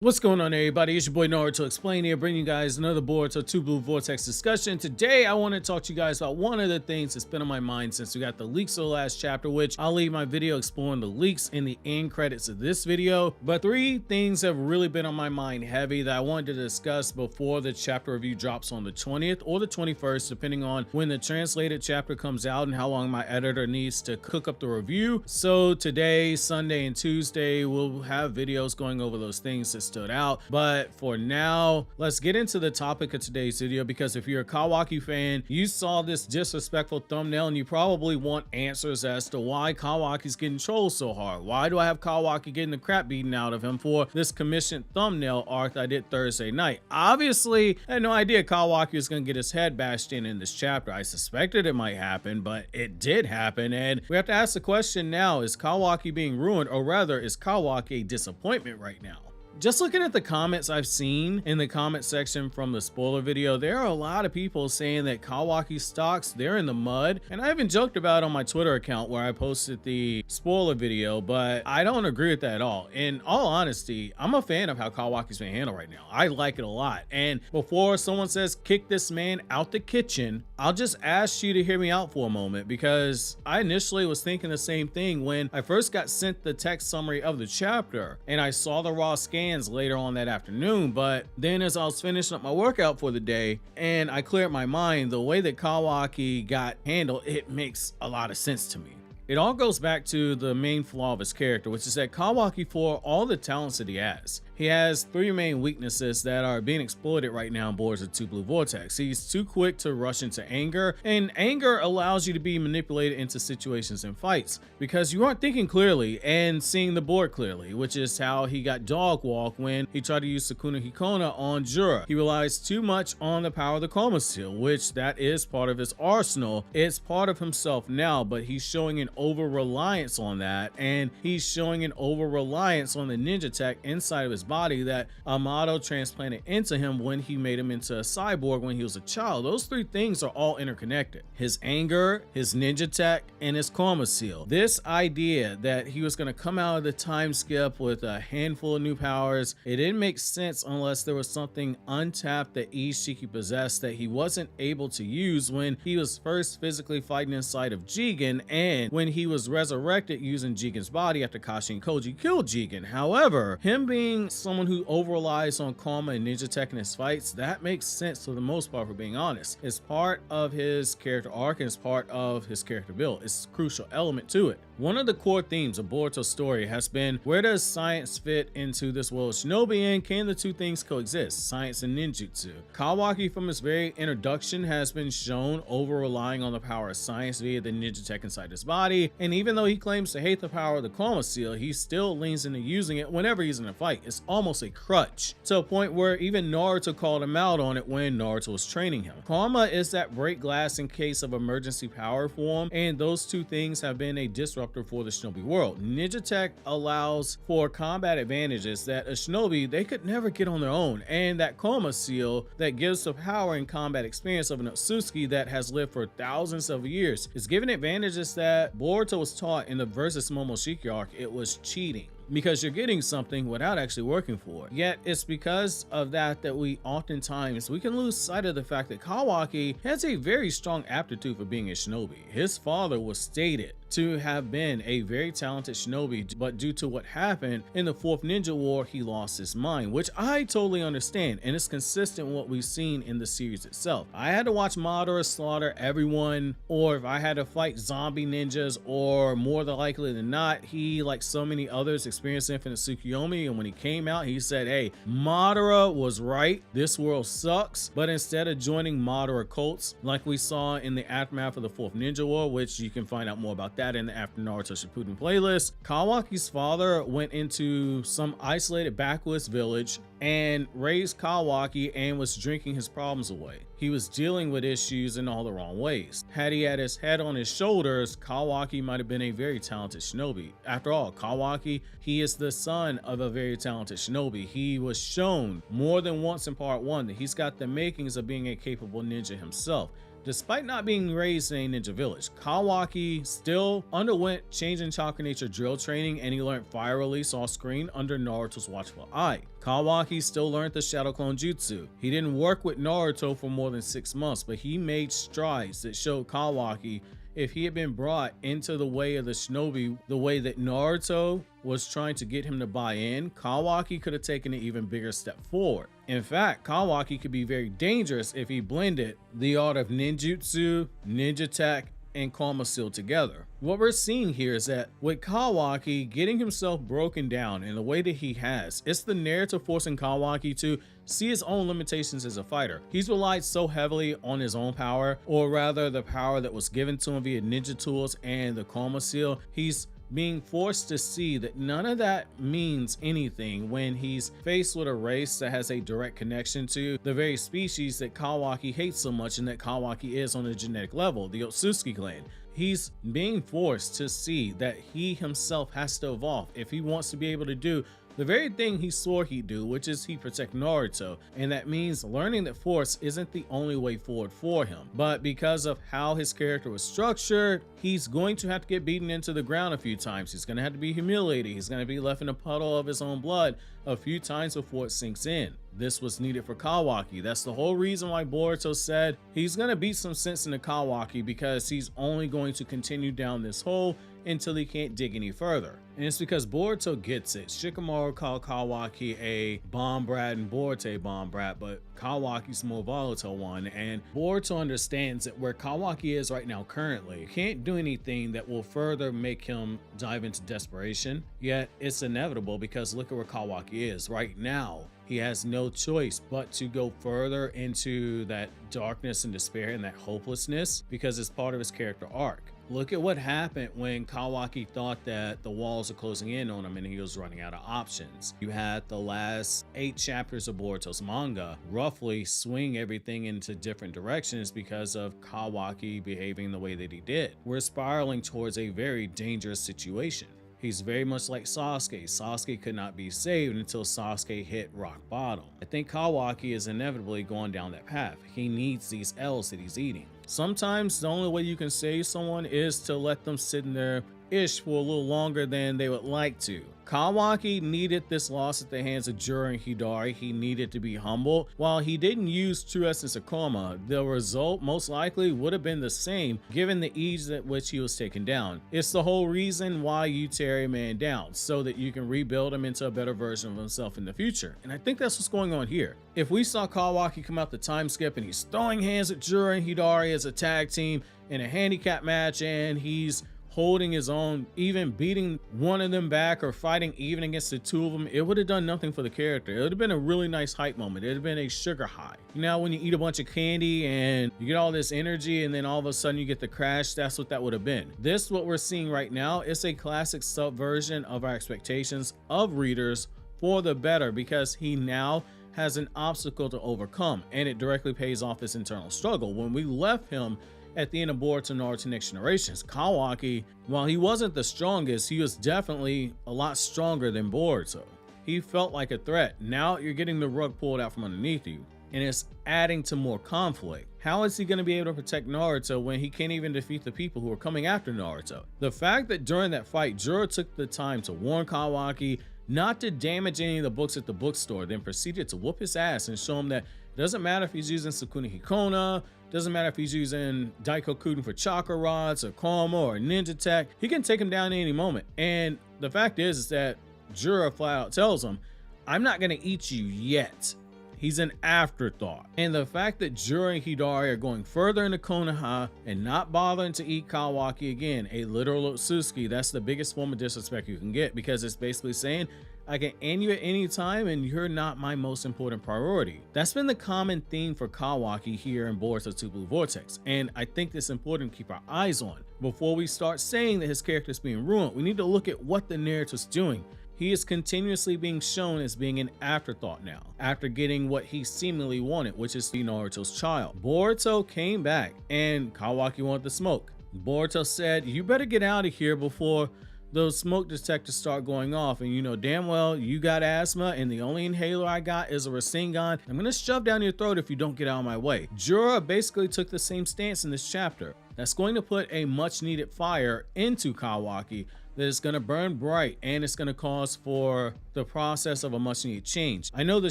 What's going on, everybody? It's your boy Naruto Explain here, bringing you guys another Boruto 2 Blue Vortex discussion. Today, I want to talk to you guys about one of the things that's been on my mind since we got the leaks of the last chapter, which I'll leave my video exploring the leaks in the end credits of this video. But three things have really been on my mind heavy that I wanted to discuss before the chapter review drops on the 20th or the 21st, depending on when the translated chapter comes out and how long my editor needs to cook up the review. So today, Sunday, and Tuesday, we'll have videos going over those things that stood out. But for now, let's get into the topic of today's video, because if you're a Kawaki fan, you saw this disrespectful thumbnail and you probably want answers as to why Kawaki's getting trolled so hard. Why do I have Kawaki getting the crap beaten out of him for this commissioned thumbnail arc that I did Thursday night? Obviously, I had no idea Kawaki was going to get his head bashed in this chapter. I suspected it might happen, but it did happen, and we have to ask the question now, is Kawaki being ruined, or rather, is Kawaki a disappointment right now? Just looking at the comments I've seen in the comment section from the spoiler video, there are a lot of people saying that Kawaki stocks, they're in the mud. And I even joked about it on my Twitter account where I posted the spoiler video, but I don't agree with that at all. In all honesty, I'm a fan of how Kawaki's being handled right now. I like it a lot. And before someone says, kick this man out the kitchen, I'll just ask you to hear me out for a moment, because I initially was thinking the same thing when I first got sent the text summary of the chapter and I saw the raw scan later on that afternoon. But then as I was finishing up my workout for the day and I cleared my mind, the way that Kawaki got handled, it makes a lot of sense to me. It all goes back to the main flaw of his character, which is that Kawaki, for all the talents that he has three main weaknesses that are being exploited right now in Boruto 2 Blue Vortex. He's too quick to rush into anger, and anger allows you to be manipulated into situations and fights because you aren't thinking clearly and seeing the board clearly, which is how he got dog walk when he tried to use Sukuna Hikona on Jura. He relies too much on the power of the Karma Seal, which that is part of his arsenal. It's part of himself now, but he's showing an over-reliance on that, and he's showing an over-reliance on the ninja tech inside of his body that Amado transplanted into him when he made him into a cyborg when he was a child. Those three things are all interconnected: his anger, his ninja tech, and his Karma Seal. This idea that he was going to come out of the time skip with a handful of new powers, it didn't make sense unless there was something untapped that Ishiki possessed that he wasn't able to use when he was first physically fighting inside of Jigen and when he was resurrected using Jigen's body after Kashi and Koji killed Jigen. However, him being someone who over relies on Karma and ninja tech in his fights, that makes sense for the most part, for being honest. It's part of his character arc and it's part of his character build. It's a crucial element to it. One of the core themes of Boruto's story has been, where does science fit into this world of shinobi, and can the two things coexist, science and ninjutsu? Kawaki from his very introduction has been shown over relying on the power of science via the ninja tech inside his body, and even though he claims to hate the power of the Karma Seal, he still leans into using it whenever he's in a fight. It's almost a crutch, to a point where even Naruto called him out on it when Naruto was training him. Karma is that break glass in case of emergency power for him, and those two things have been a disruptor for the shinobi world. Ninja tech allows for combat advantages that a shinobi, they could never get on their own, and that Karma Seal that gives the power and combat experience of an Otsuki that has lived for thousands of years is given advantages that Boruto was taught in the versus Momoshiki arc. It was cheating, because you're getting something without actually working for it. Yet it's because of that that we can lose sight of the fact that Kawaki has a very strong aptitude for being a shinobi. His father was stated to have been a very talented shinobi, but due to what happened in the fourth ninja war, he lost his mind, which I totally understand, and it's consistent with what we've seen in the series itself. I had to watch Madara slaughter everyone, or if I had to fight zombie ninjas, or more than likely than not, he, like so many others, experienced Infinite Tsukuyomi, and when he came out, he said, hey, Madara was right, this world sucks. But instead of joining Madara cults like we saw in the aftermath of the fourth ninja war, which you can find out more about that in the After Naruto Shippuden playlist, Kawaki's father went into some isolated backwoods village and raised Kawaki and was drinking his problems away. He was dealing with issues in all the wrong ways. Had he had his head on his shoulders, Kawaki might have been a very talented shinobi. After all, Kawaki, he is the son of a very talented shinobi. He was shown more than once in part 1 that he's got the makings of being a capable ninja himself. Despite not being raised in a ninja village, Kawaki still underwent change in chakra nature drill training, and he learned fire release off screen under Naruto's watchful eye. Kawaki still learned the shadow clone jutsu. He didn't work with Naruto for more than 6 months, but he made strides that showed Kawaki if he had been brought into the way of the shinobi the way that Naruto was trying to get him to buy in, Kawaki could have taken an even bigger step forward. In fact, Kawaki could be very dangerous if he blended the art of ninjutsu, ninja tech, and Karma Seal together. What we're seeing here is that with Kawaki getting himself broken down in the way that he has, it's the narrative forcing Kawaki to see his own limitations as a fighter. He's relied so heavily on his own power, or rather the power that was given to him via ninja tools and the Karma Seal. He's being forced to see that none of that means anything when he's faced with a race that has a direct connection to the very species that Kawaki hates so much and that Kawaki is on a genetic level, the Otsutsuki clan. He's being forced to see that he himself has to evolve if he wants to be able to do the very thing he swore he'd do, which is he protect Naruto, and that means learning that force isn't the only way forward for him. But because of how his character was structured, he's going to have to get beaten into the ground a few times. He's going to have to be humiliated. He's going to be left in a puddle of his own blood a few times before it sinks in. This was needed for Kawaki. That's the whole reason why Boruto said he's going to beat some sense into Kawaki, because he's only going to continue down this hole until he can't dig any further. And it's because Boruto gets it. Shikamaru called Kawaki a bomb brat and Boruto a bomb brat, but Kawaki's more volatile one. And Boruto understands that where Kawaki is right now currently, can't do anything that will further make him dive into desperation. Yet it's inevitable, because look at where Kawaki is right now. He has no choice but to go further into that darkness and despair and that hopelessness, because it's part of his character arc. Look at what happened when Kawaki thought that the walls are closing in on him and he was running out of options. You had the last 8 chapters of Boruto's manga roughly swing everything into different directions because of Kawaki behaving the way that he did. We're spiraling towards a very dangerous situation. He's very much like Sasuke. Sasuke could not be saved until Sasuke hit rock bottom. I think Kawaki is inevitably going down that path. He needs these L's that he's eating. Sometimes the only way you can save someone is to let them sit in their ish for a little longer than they would like to. Kawaki needed this loss at the hands of Jura and Hidari. He needed to be humble. While he didn't use true essence of karma, the result most likely would have been the same given the ease at which he was taken down. It's the whole reason why you tear a man down, so that you can rebuild him into a better version of himself in the future. And I think that's what's going on here. If we saw Kawaki come out the time skip and he's throwing hands at Jura and Hidari as a tag team in a handicap match, and he's holding his own, even beating one of them back or fighting even against the two of them, it would have done nothing for the character. It would have been a really nice hype moment. It would have been a sugar high. Now when you eat a bunch of candy and you get all this energy and then all of a sudden you get the crash, that's what that would have been. This, what we're seeing right now, is a classic subversion of our expectations of readers for the better, because he now has an obstacle to overcome, and it directly pays off his internal struggle. When we left him at the end of Boruto Naruto Next Generations, Kawaki, while he wasn't the strongest, he was definitely a lot stronger than Boruto. He felt like a threat. Now you're getting the rug pulled out from underneath you, and it's adding to more conflict. How is he going to be able to protect Naruto when he can't even defeat the people who are coming after Naruto? The fact that during that fight, Jura took the time to warn Kawaki not to damage any of the books at the bookstore, then proceeded to whoop his ass and show him that it doesn't matter if he's using Sukuna Hikona, doesn't matter if he's using Daikokuden for chakra rods or Karma or ninja tech, he can take him down at any moment. And the fact is that Jura flat out tells him, I'm not going to eat you yet. He's an afterthought. And the fact that Jura and Hidari are going further into Konoha and not bothering to eat Kawaki again, a literal Otsutsuki, that's the biggest form of disrespect you can get, because it's basically saying, I can end you at any time and you're not my most important priority. That's been the common theme for Kawaki here in Boruto 2 Blue Vortex, and I think it's important to keep our eyes on. Before we start saying that his character is being ruined, we need to look at what the narrative's doing. He is continuously being shown as being an afterthought now, after getting what he seemingly wanted, which is to be Naruto's child. Boruto came back and Kawaki wanted the smoke. Boruto said, you better get out of here before those smoke detectors start going off, and you know damn well you got asthma and the only inhaler I got is a Rasengan. I'm gonna shove down your throat if you don't get out of my way. Jura basically took the same stance in this chapter. That's going to put a much needed fire into Kawaki that is going to burn bright, and it's going to cause for the process of a much needed change. I know the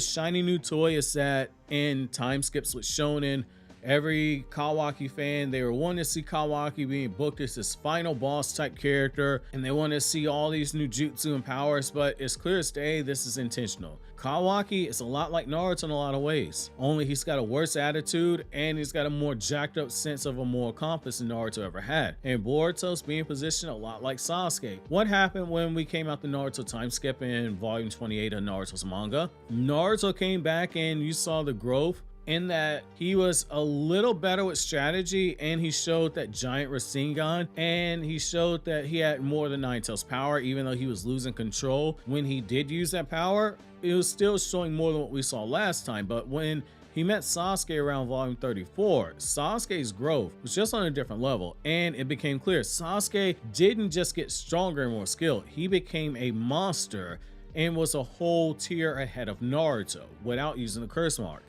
shiny new toy is set in time skips with Shonen. Every Kawaki fan, they were wanting to see Kawaki being booked as this final boss type character, and they want to see all these new jutsu and powers, but it's clear as day this is intentional. Kawaki is a lot like Naruto in a lot of ways, only he's got a worse attitude and he's got a more jacked up sense of a more accomplished than Naruto ever had. And Boruto's being positioned a lot like Sasuke. What happened when we came out the Naruto time skip in volume 28 of Naruto's manga? Naruto came back and you saw the growth in that he was a little better with strategy, and he showed that giant Rasengan, and he showed that he had more than Nine Tails power. Even though he was losing control when he did use that power, it was still showing more than what we saw last time. But when he met Sasuke around volume 34, Sasuke's growth was just on a different level, and it became clear Sasuke didn't just get stronger and more skilled, he became a monster and was a whole tier ahead of Naruto without using the curse mark.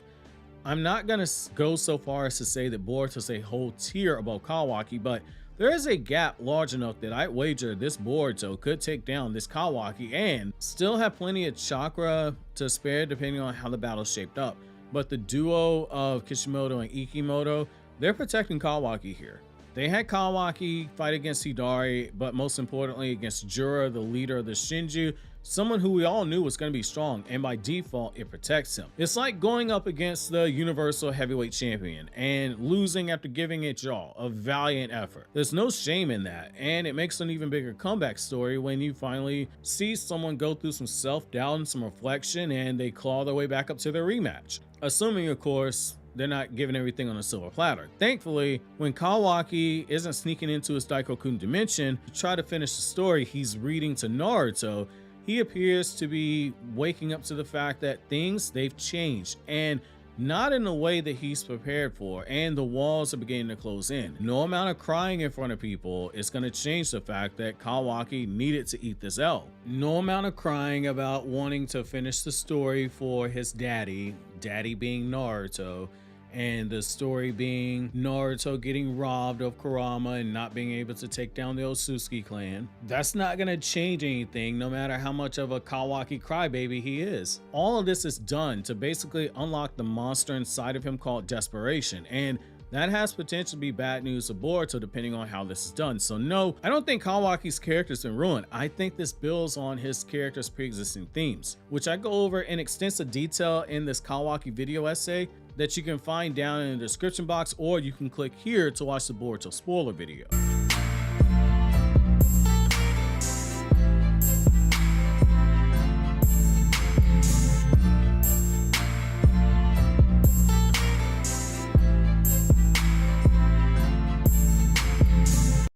I'm not gonna go so far as to say that Boruto's a whole tier above Kawaki, but there is a gap large enough that I wager this Boruto could take down this Kawaki and still have plenty of chakra to spare depending on how the battle shaped up. But the duo of Kishimoto and Ikimoto, they're protecting Kawaki here. They had Kawaki fight against Hidari, but most importantly against Jura, the leader of the Shinju, someone who we all knew was going to be strong, and by default it protects him. It's like going up against the universal heavyweight champion and losing after giving it y'all a valiant effort. There's no shame in that, and it makes an even bigger comeback story when you finally see someone go through some self-doubt and some reflection and they claw their way back up to their rematch, assuming of course they're not giving everything on a silver platter. Thankfully, when Kawaki isn't sneaking into his Daikokun dimension to try to finish the story he's reading to Naruto, he appears to be waking up to the fact that they've changed, and not in a way that he's prepared for, and the walls are beginning to close in. No amount of crying in front of people is going to change the fact that Kawaki needed to eat this L. No amount of crying about wanting to finish the story for his daddy being Naruto, and the story being Naruto getting robbed of Kurama and not being able to take down the Otsutsuki clan. That's not going to change anything no matter how much of a Kawaki crybaby he is. All of this is done to basically unlock the monster inside of him called desperation, and that has potential to be bad news for Boruto depending on how this is done. So no, I don't think Kawaki's character's been ruined. I think this builds on his character's pre-existing themes, which I go over in extensive detail in this Kawaki video essay that you can find down in the description box, or you can click here to watch the Boruto spoiler video.